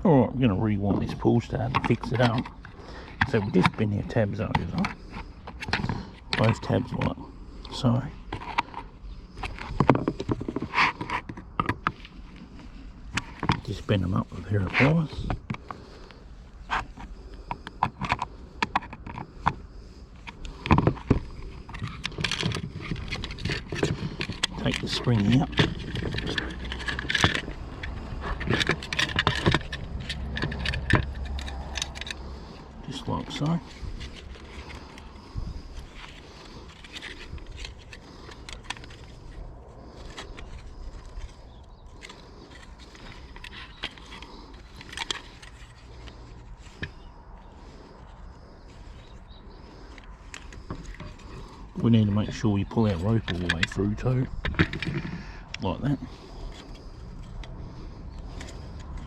Alright, I'm going to rewind this pull start and fix it up. So we just bend our tabs over, both tabs like so. Just bend them up with a pair of pliers. Take the spring out. Just like so. We need to make sure we pull our rope all the way through too, like that.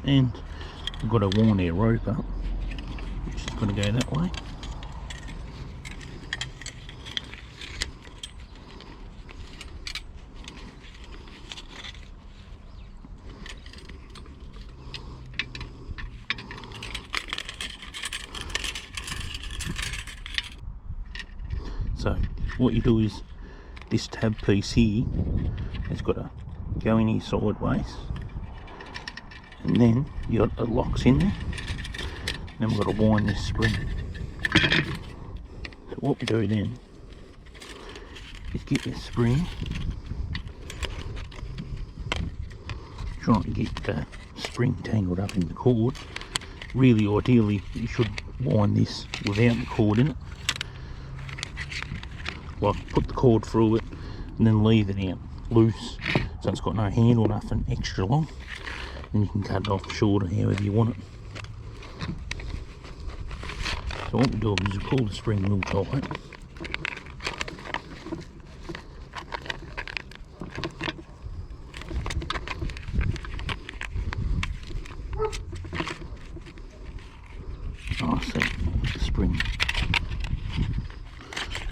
And we've got to wind our rope up, which is going to go that way. So what you do is this tab piece here has got to go in here sideways, and then you got the locks in there, and then we've got to wind this spring. So what we do then is get this spring, try and get the spring tangled up in the cord. Really ideally you should wind this without the cord in it. Like put the cord through it and then leave it out loose, so it's got no handle, nothing extra long, and you can cut it off shorter however you want it. So what we do is we pull the spring real tight, oh, see,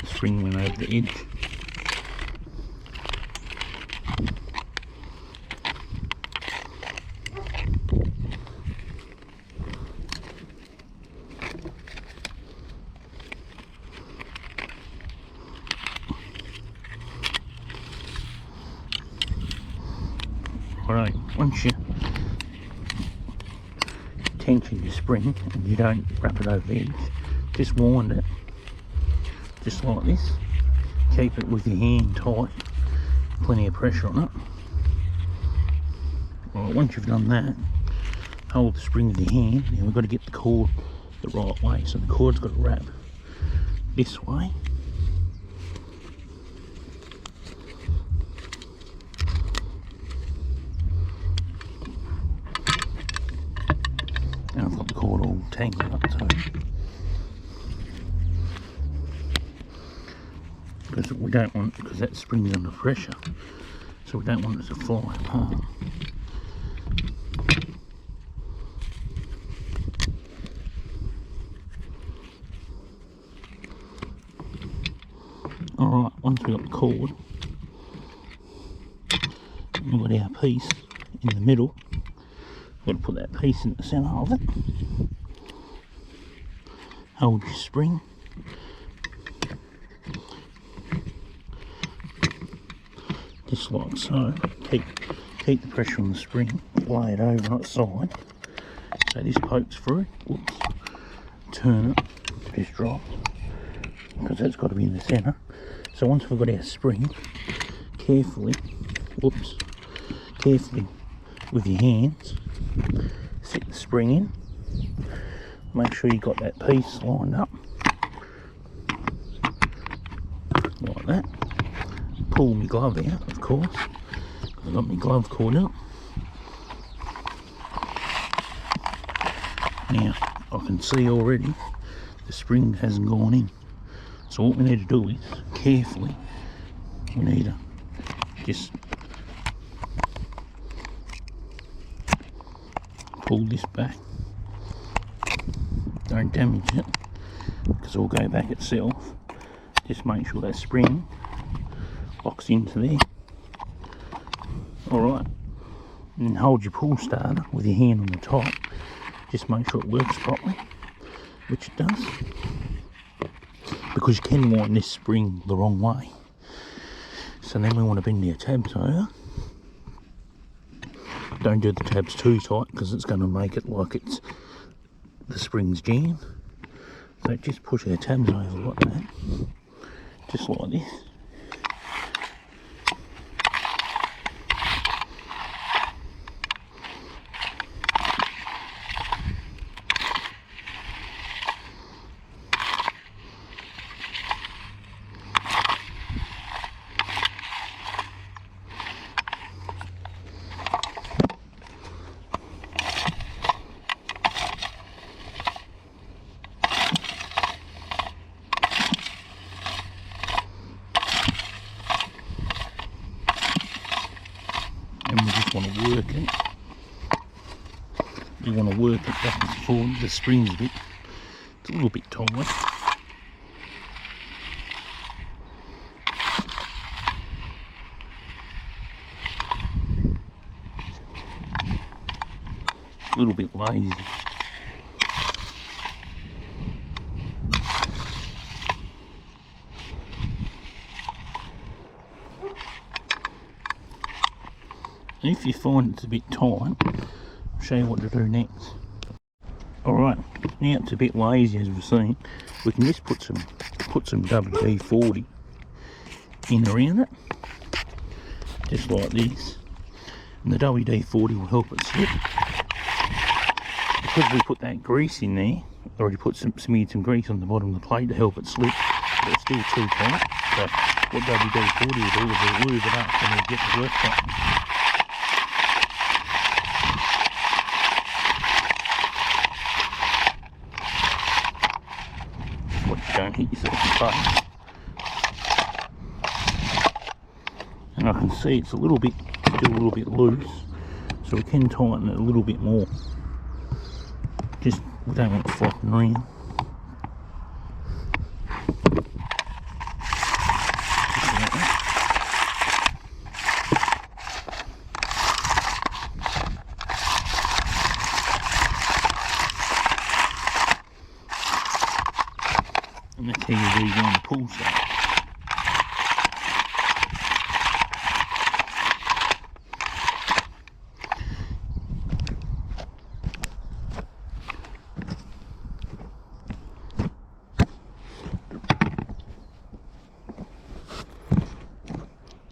the spring went over the edge. Alright, once you tension your spring and you don't wrap it over the edge, just wind it just like this. Keep it with your hand tight, plenty of pressure on it. Right, once you've done that, hold the spring with your hand. Now we've got to get the cord the right way, so the cord's got to wrap this way. And I've got the cord all tangled up too, because we don't want, because that spring's under pressure, so we don't want it to fly apart. Alright, once we've got the cord, we've got our piece in the middle. We've got to put that piece in the centre of it. Hold your spring. Just like so. Keep the pressure on the spring. Lay it over on its side, so this pokes through. Whoops. Turn it. Just drop, because that's got to be in the centre. So once we've got our spring, carefully with your hands, set the spring in. Make sure you got that piece lined up like that. Pull my glove out, of course. I've got my glove cord out. Now I can see already the spring hasn't gone in. So what we need to do is, carefully, we need to just pull this back. Don't damage it, because it'll go back itself. Just make sure that spring locks into there. Alright, and then hold your pull starter with your hand on the top, Just make sure it works properly, which it does, because you can wind this spring the wrong way. So then we want to bend your tabs over. Don't do the tabs too tight because it's going to make it like it's the spring's jammed. So just push our tabs over like that, just like this. And we just want to work it. You want to work it back and forward. The spring's it's a little bit tight. A little bit lazy. And if you find it's a bit tight, I'll show you what to do next. Alright, now it's a bit lazy as we've seen. We can just put some WD-40 in around it, just like this. And the WD-40 will help it slip. Because we put that grease in there, already put smeared some grease on the bottom of the plate to help it slip, but it's still too tight. So what WD-40 will do is it'll lube it up and it'll get the work done. Don't hit yourself in the face. And I can see it's still a little bit loose, so we can tighten it a little bit more. Just, we don't want it flopping around. And that's how you rewind the pull start.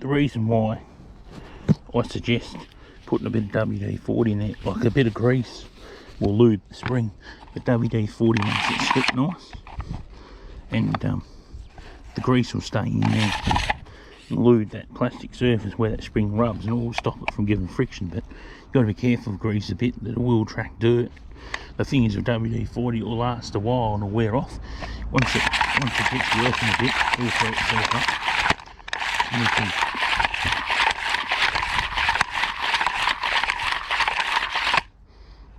The reason why I suggest putting a bit of WD-40 in there, like a bit of grease, will lube the spring, but WD-40 makes it slip nice. And the grease will stay in there and lube that plastic surface where that spring rubs, and it will stop it from giving friction. But you've got to be careful of grease a bit, that it will attract dirt. The thing is with WD-40, it will last a while and it'll wear off. Once it gets working a bit, it will set itself up. And we can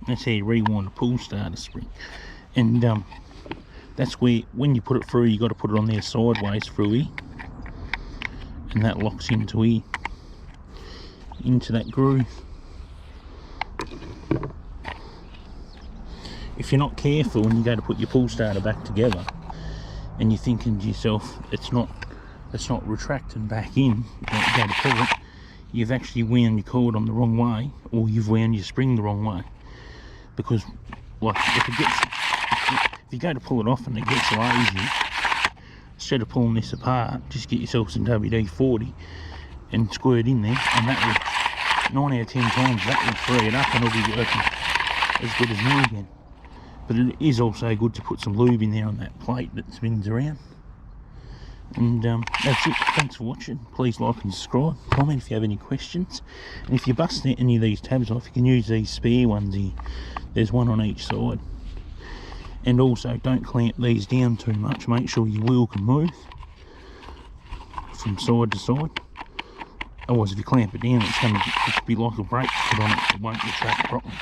that's how you rewind the pull starter spring. And that's where, when you put it through, you got to put it on there sideways through here, and that locks into here, into that groove. If you're not careful when you go to put your pull starter back together, and you're thinking to yourself, it's not retracting back in, you go to pull it, you've actually wound your cord on the wrong way, or you've wound your spring the wrong way. Because, like, if you go to pull it off and it gets lazy, instead of pulling this apart, just get yourself some WD-40 and squirt in there, and that will, 9 out of 10 times, that will free it up and it'll be working as good as new again. But it is also good to put some lube in there on that plate that spins around. And that's it. Thanks for watching. Please like and subscribe. Comment if you have any questions. And if you bust any of these tabs off, you can use these spare ones here. There's one on each side. And also, don't clamp these down too much. Make sure your wheel can move from side to side. Otherwise, if you clamp it down, it's going to be like a brake put on it. It won't retract properly.